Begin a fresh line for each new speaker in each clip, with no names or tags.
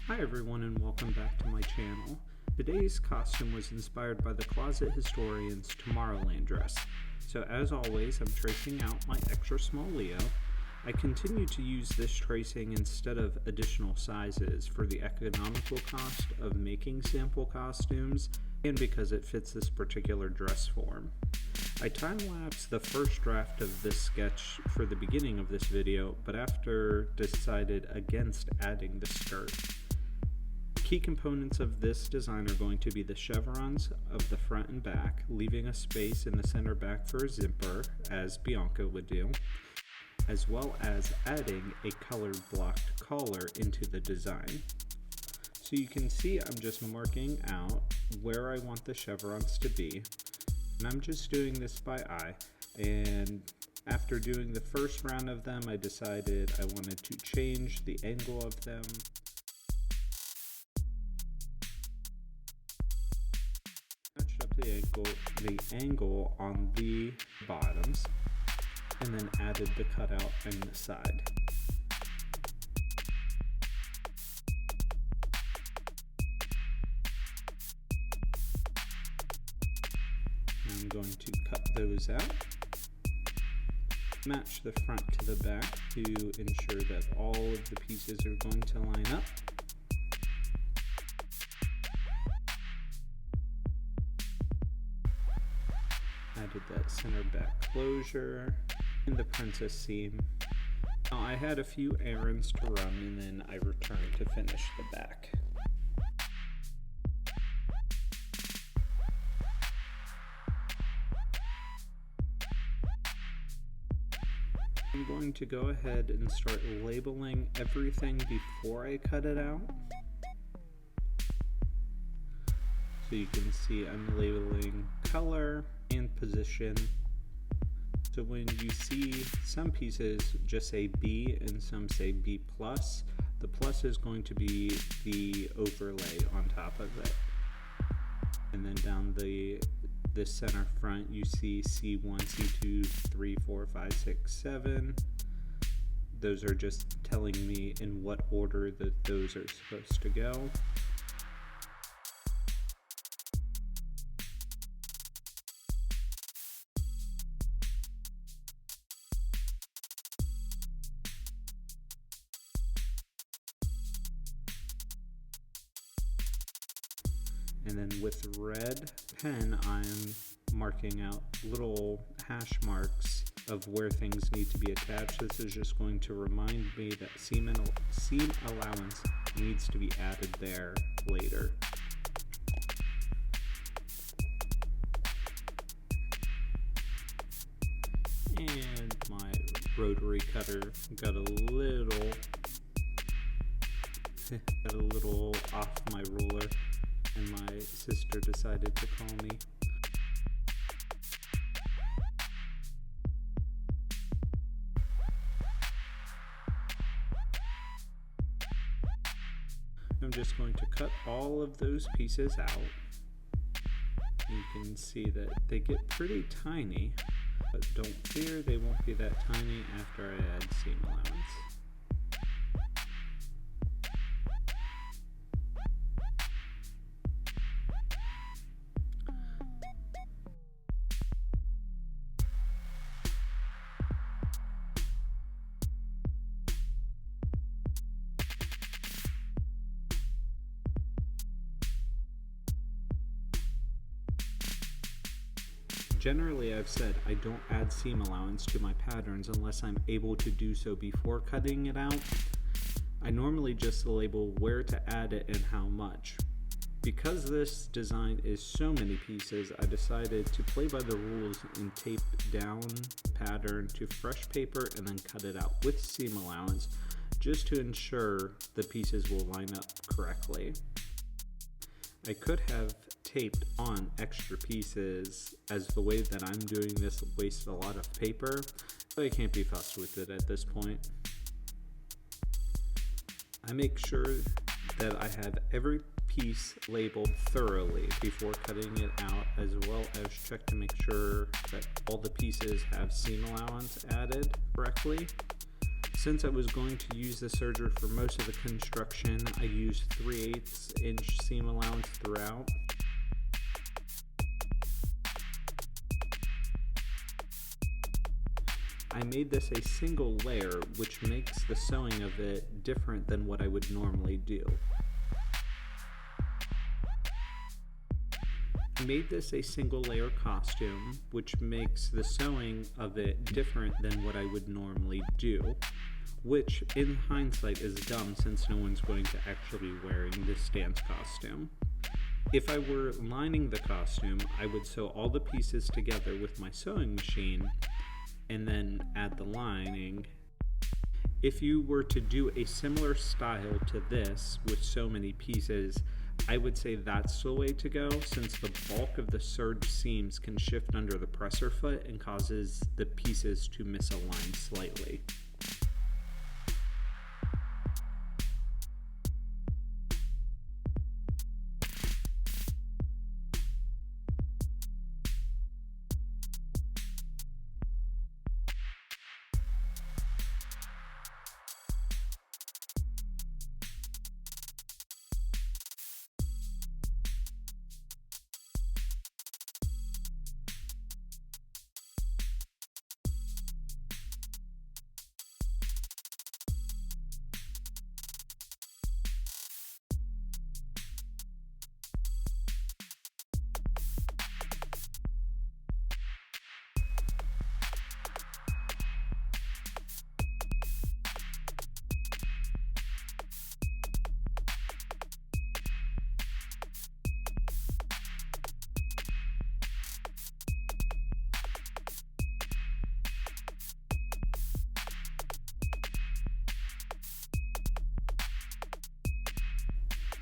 Hi everyone and welcome back to my channel. Today's costume was inspired by the Closet Historian's Tomorrowland dress. So as always, I'm tracing out my extra small Leo. I continue to use this tracing instead of additional sizes for the economical cost of making sample costumes and because it fits this particular dress form. I time-lapsed the first draft of this sketch for the beginning of this video, but after decided against adding the skirt. Key components of this design are going to be the chevrons of the front and back, leaving a space in the center back for a zipper, as Bianca would do, as well as adding a colored blocked collar into the design. So you can see I'm just marking out where I want the chevrons to be, and I'm just doing this by eye, and after doing the first round of them, I decided I wanted to change the angle of them. The angle on the bottoms, and then added the cutout in the side. I'm going to cut those out, match the front to the back to ensure that all of the pieces are going to line up. Added that center back closure and the princess seam. Now I had a few errands to run and then I returned to finish the back. I'm going to go ahead and start labeling everything before I cut it out. So you can see I'm labeling color and position. So when you see some pieces just say B and some say B+, the plus is going to be the overlay on top of it. And then down the center front you see C1, C2, 3, 4, 5, 6, 7. Those are just telling me in what order that those are supposed to go. And then with red pen, I'm marking out little hash marks of where things need to be attached. This is just going to remind me that seam allowance needs to be added there later. And my rotary cutter got a little off my ruler, and my sister decided to call me. I'm just going to cut all of those pieces out. You can see that they get pretty tiny, but don't fear, they won't be that tiny after I add seam allowance. Generally, I've said I don't add seam allowance to my patterns unless I'm able to do so before cutting it out. I normally just label where to add it and how much. Because this design is so many pieces, I decided to play by the rules and tape down the pattern to fresh paper and then cut it out with seam allowance just to ensure the pieces will line up correctly. I could have taped on extra pieces, as the way that I'm doing this wastes a lot of paper, but I can't be fussed with it at this point. I make sure that I have every piece labeled thoroughly before cutting it out, as well as check to make sure that all the pieces have seam allowance added correctly. Since I was going to use the serger for most of the construction, I used 3/8 inch seam allowance throughout. I made this a single layer, which makes the sewing of it different than what I would normally do. I made this a single layer costume, which makes the sewing of it different than what I would normally do, which in hindsight is dumb since no one's going to actually be wearing this dance costume. If I were lining the costume, I would sew all the pieces together with my sewing machine and then add the lining. If you were to do a similar style to this with so many pieces, I would say that's the way to go, since the bulk of the serge seams can shift under the presser foot and causes the pieces to misalign slightly.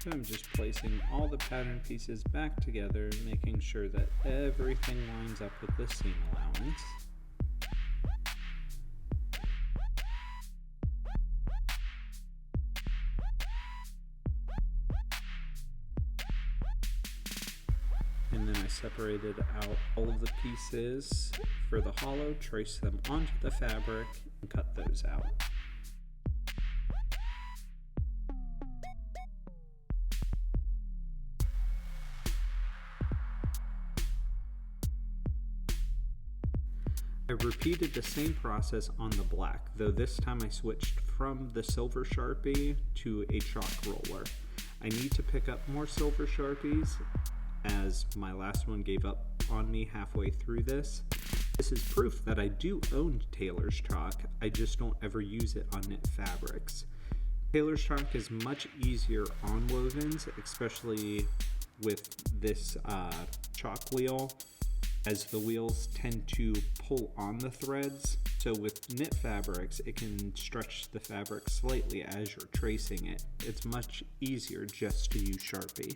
So I'm just placing all the pattern pieces back together, making sure that everything lines up with the seam allowance. And then I separated out all of the pieces for the hollow, traced them onto the fabric, and cut those out. I repeated the same process on the black, though this time I switched from the silver Sharpie to a chalk roller. I need to pick up more silver Sharpies, as my last one gave up on me halfway through this. This is proof that I do own Taylor's chalk, I just don't ever use it on knit fabrics. Taylor's chalk is much easier on wovens, especially with this chalk wheel, as the wheels tend to pull on the threads. So with knit fabrics, it can stretch the fabric slightly as you're tracing it. It's much easier just to use Sharpie.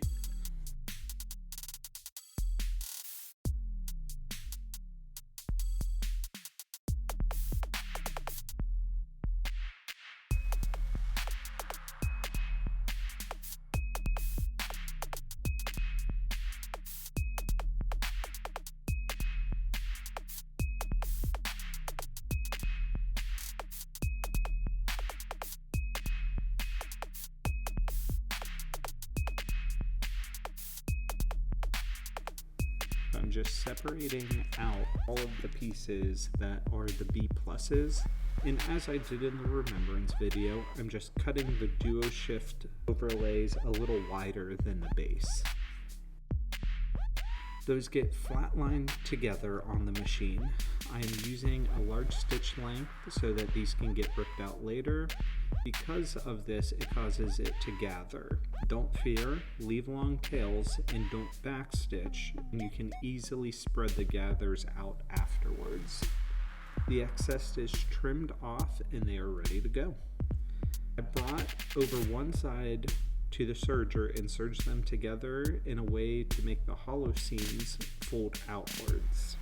I'm just separating out all of the pieces that are the B pluses, and as I did in the remembrance video, I'm just cutting the duo shift overlays a little wider than the base. Those get flatlined together on the machine. I am using a large stitch length so that these can get ripped out later. Because of this, it causes it to gather. Don't fear, leave long tails, and don't backstitch, and you can easily spread the gathers out afterwards. The excess is trimmed off and they are ready to go. I brought over one side to the serger and serged them together in a way to make the hollow seams fold outwards.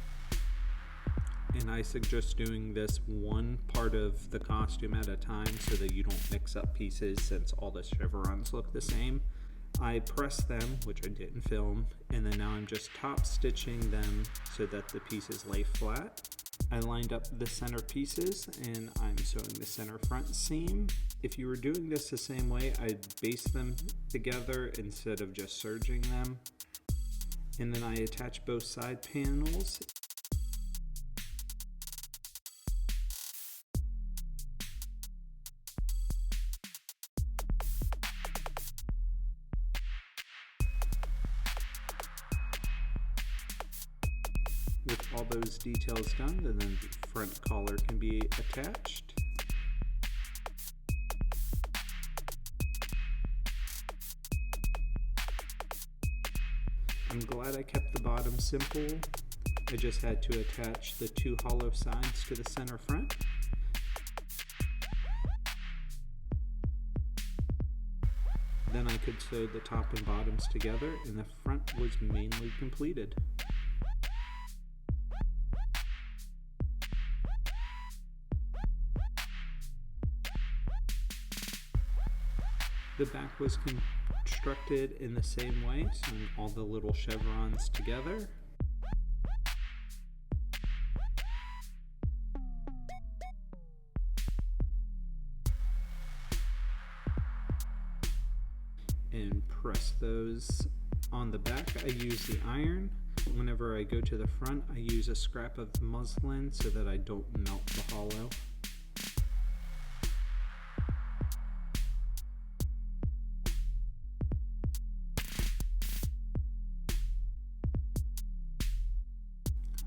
And I suggest doing this one part of the costume at a time so that you don't mix up pieces since all the chevrons look the same. I pressed them, which I didn't film, and then now I'm just top stitching them so that the pieces lay flat. I lined up the center pieces and I'm sewing the center front seam. If you were doing this the same way, I'd baste them together instead of just serging them. And then I attach both side panels. With all those details done, and then the front collar can be attached. I'm glad I kept the bottom simple. I just had to attach the two hollow sides to the center front. Then I could sew the top and bottoms together, and the front was mainly completed. The back was constructed in the same way, sewing all the little chevrons together. And press those on the back. I use the iron. Whenever I go to the front, I use a scrap of muslin so that I don't melt the hollow.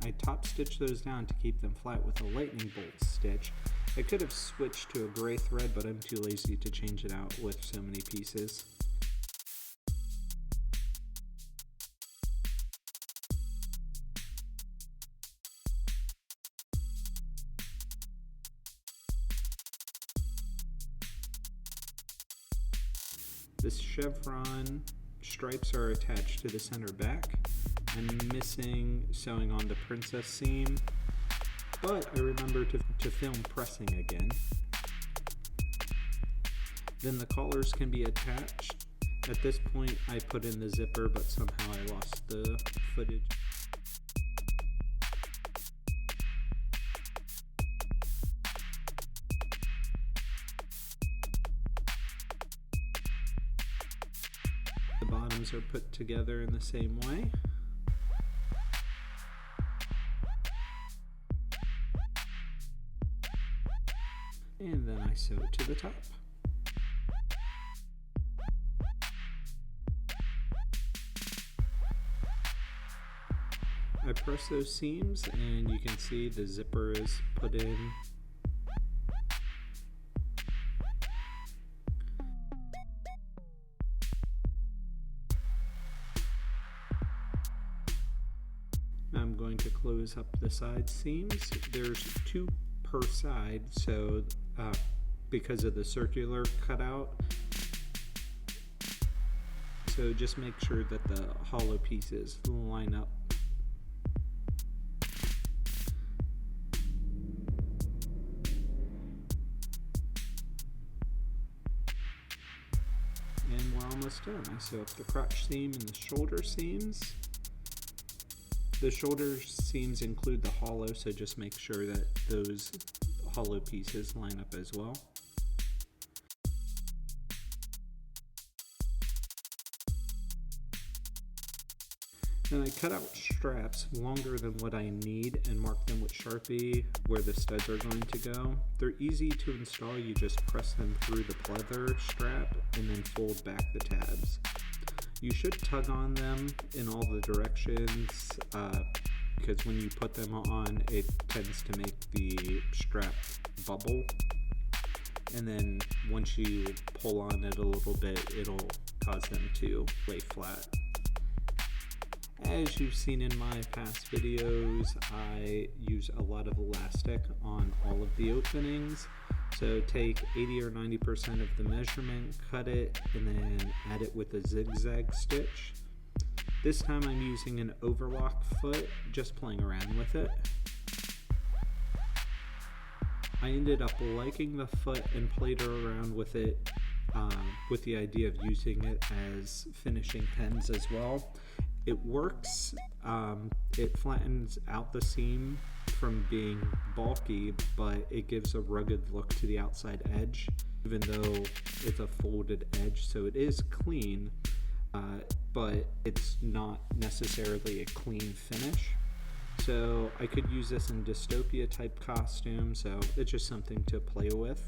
I top stitch those down to keep them flat with a lightning bolt stitch. I could have switched to a gray thread, but I'm too lazy to change it out with so many pieces. The chevron stripes are attached to the center back. I'm missing sewing on the princess seam, but I remember to film pressing again. Then the collars can be attached. At this point I put in the zipper, but somehow I lost the footage. The bottoms are put together in the same way. And then I sew it to the top. I press those seams and you can see the zipper is put in. Now I'm going to close up the side seams. There's two per side, so because of the circular cutout, so just make sure that the hollow pieces line up. And we're almost done. I sew up the crotch seam and the shoulder seams. The shoulder seams include the hollow, so just make sure that those hollow pieces line up as well. Then I cut out straps longer than what I need and mark them with Sharpie where the studs are going to go. They're easy to install. You just press them through the pleather strap and then fold back the tabs. You should tug on them in all the directions because when you put them on, it tends to make the strap bubble. And then once you pull on it a little bit, it'll cause them to lay flat. As you've seen in my past videos, I use a lot of elastic on all of the openings. So take 80 or 90% of the measurement, cut it, and then add it with a zigzag stitch. This time I'm using an overlock foot, just playing around with it. I ended up liking the foot and played around with it with the idea of using it as finishing pens as well. It works. It flattens out the seam from being bulky, but it gives a rugged look to the outside edge, even though it's a folded edge, so it is clean, but it's not necessarily a clean finish. So I could use this in dystopia type costume, so it's just something to play with.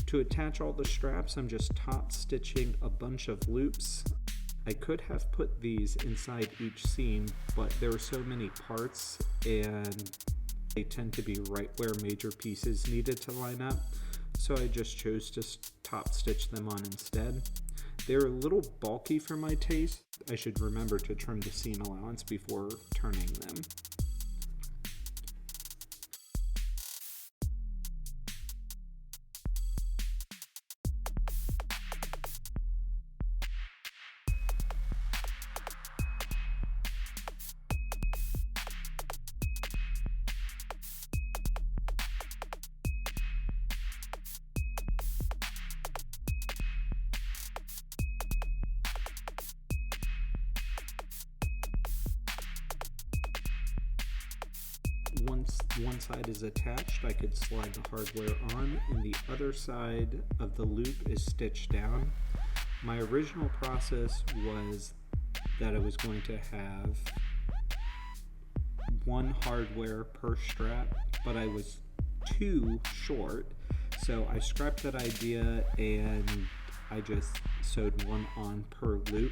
To attach all the straps, I'm just top stitching a bunch of loops. I could have put these inside each seam, but there are so many parts and they tend to be right where major pieces needed to line up, so I just chose to top stitch them on instead. They're a little bulky for my taste. I should remember to trim the seam allowance before turning them. Once one side is attached, I could slide the hardware on, and the other side of the loop is stitched down. My original process was that I was going to have one hardware per strap, but I was too short, so I scrapped that idea and I just sewed one on per loop.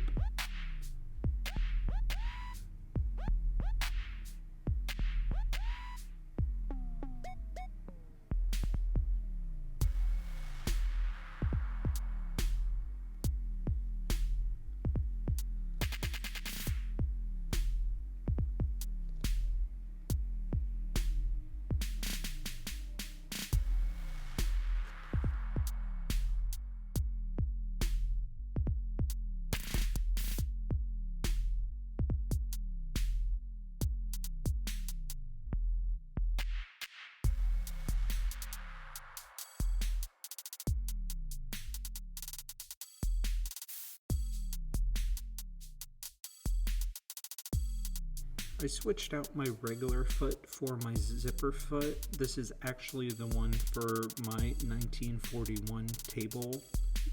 I switched out my regular foot for my zipper foot. This is actually the one for my 1941 table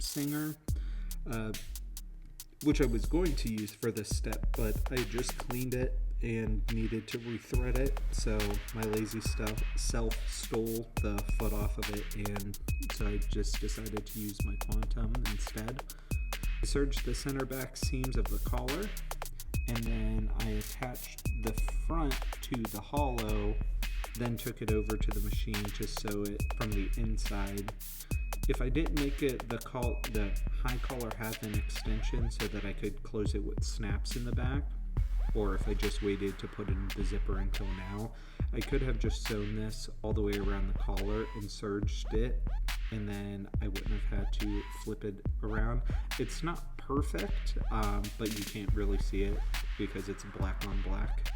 singer, which I was going to use for this step, but I just cleaned it and needed to rethread it, so my lazy self stole the foot off of it, and so I just decided to use my quantum instead. I serged the center back seams of the collar, and then I attached the front to the hollow, then took it over to the machine to sew it from the inside. If I didn't make it the high collar have an extension so that I could close it with snaps in the back, or if I just waited to put in the zipper until now, I could have just sewn this all the way around the collar and serged it, and then I wouldn't have had to flip it around. It's not perfect, but you can't really see it because it's black on black.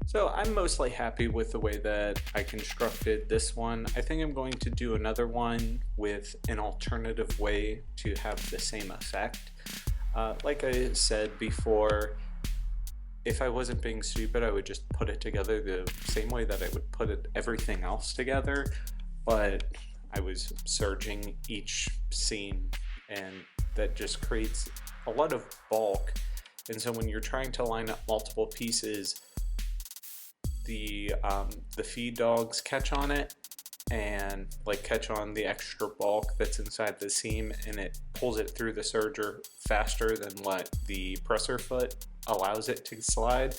So I'm mostly happy with the way that I constructed this one. I think I'm going to do another one with an alternative way to have the same effect. Like I said before, if I wasn't being stupid, I would just put it together the same way that I would put everything else together, but I was serging each seam, and that just creates a lot of bulk. And so when you're trying to line up multiple pieces, the feed dogs catch on it, and like catch on the extra bulk that's inside the seam, and it pulls it through the serger faster than what the presser foot allows it to slide.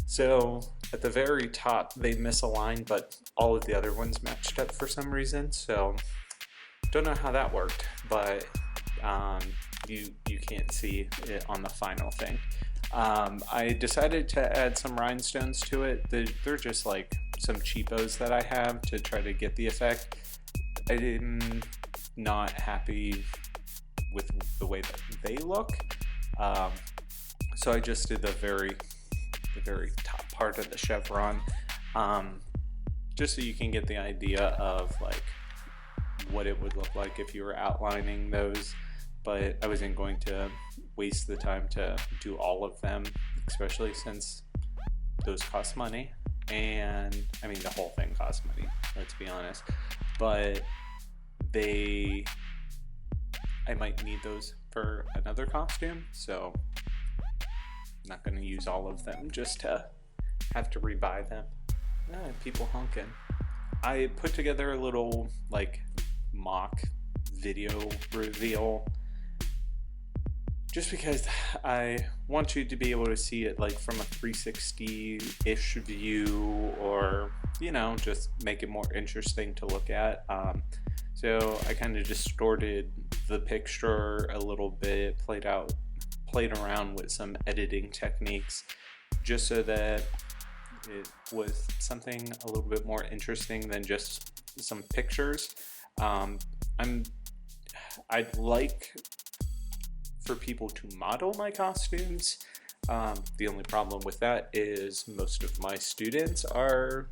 So at the very top they misaligned, but all of the other ones matched up for some reason. So don't know how that worked, but you can't see it on the final thing. I decided to add some rhinestones to it. They're just like some cheapos that I have to try to get the effect. I'm not happy with the way that they look, so I just did the very top part of the chevron, just so you can get the idea of like what it would look like if you were outlining those. But I wasn't going to waste the time to do all of them, especially since those cost money. And I mean, the whole thing costs money, let's be honest. But I might need those for another costume, so I'm not going to use all of them just to have to rebuy them. People honking. I put together a little like mock video reveal just because I want you to be able to see it like from a 360-ish view, or just make it more interesting to look at. So I kind of distorted the picture a little bit, played around with some editing techniques just so that it was something a little bit more interesting than just some pictures. I'd like for people to model my costumes. The only problem with that is most of my students are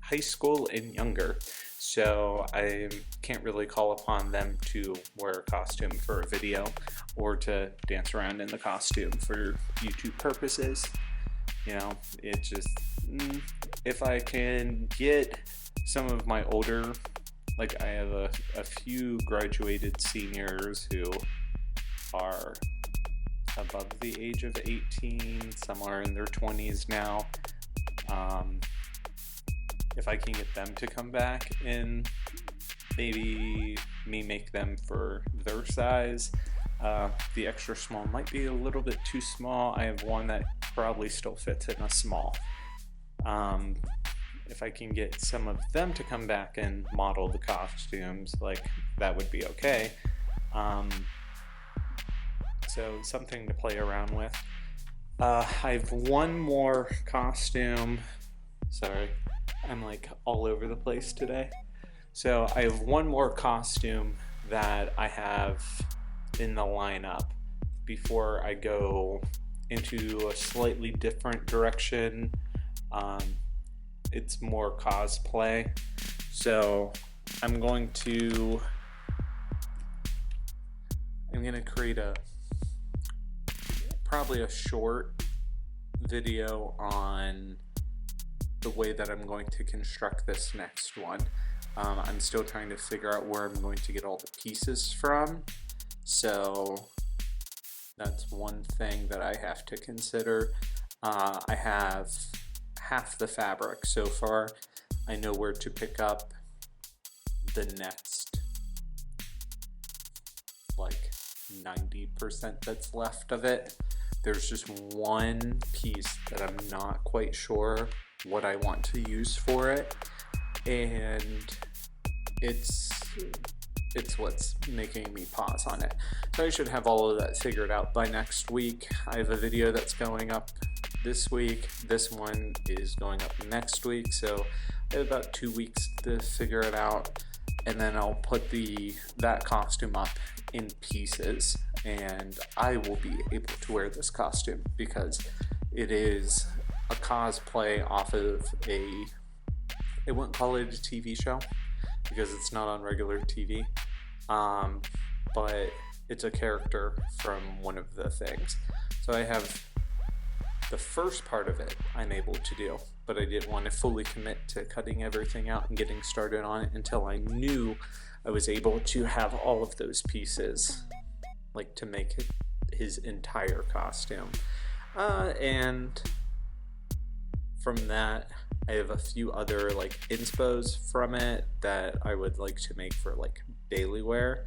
high school and younger, so I can't really call upon them to wear a costume for a video or to dance around in the costume for YouTube purposes. It just, if I can get some of my older, like I have a few graduated seniors who are above the age of 18, some are in their 20s now. If I can get them to come back and maybe me make them for their size. The extra small might be a little bit too small. I have one that probably still fits in a small. If I can get some of them to come back and model the costumes, like that would be okay. So something to play around with. I have one more costume. Sorry, I'm like all over the place today. So I have one more costume that I have in the lineup before I go into a slightly different direction. It's more cosplay. So I'm going to create probably a short video on the way that I'm going to construct this next one. I'm still trying to figure out where I'm going to get all the pieces from, so that's one thing that I have to consider. I have half the fabric so far. I know where to pick up the next like 90% that's left of it. There's just one piece that I'm not quite sure what I want to use for it, and it's what's making me pause on it. So I should have all of that figured out by next week. I have a video that's going up this week. This one is going up next week, so I have about 2 weeks to figure it out, and then I'll put that costume up in pieces, and I will be able to wear this costume because it is a cosplay off of I wouldn't call it a TV show because it's not on regular TV, but it's a character from one of the things. So I have the first part of it I'm able to do, but I didn't want to fully commit to cutting everything out and getting started on it until I knew I was able to have all of those pieces, like to make his entire costume. And From that, I have a few other like inspos from it that I would like to make for like daily wear.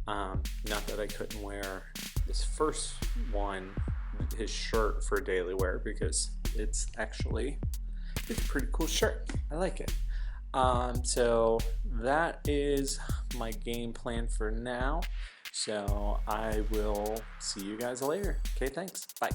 Not that I couldn't wear this first one, his shirt, for daily wear, because it's a pretty cool shirt. I like it. So that is my game plan for now. So I will see you guys later. Okay, thanks. Bye.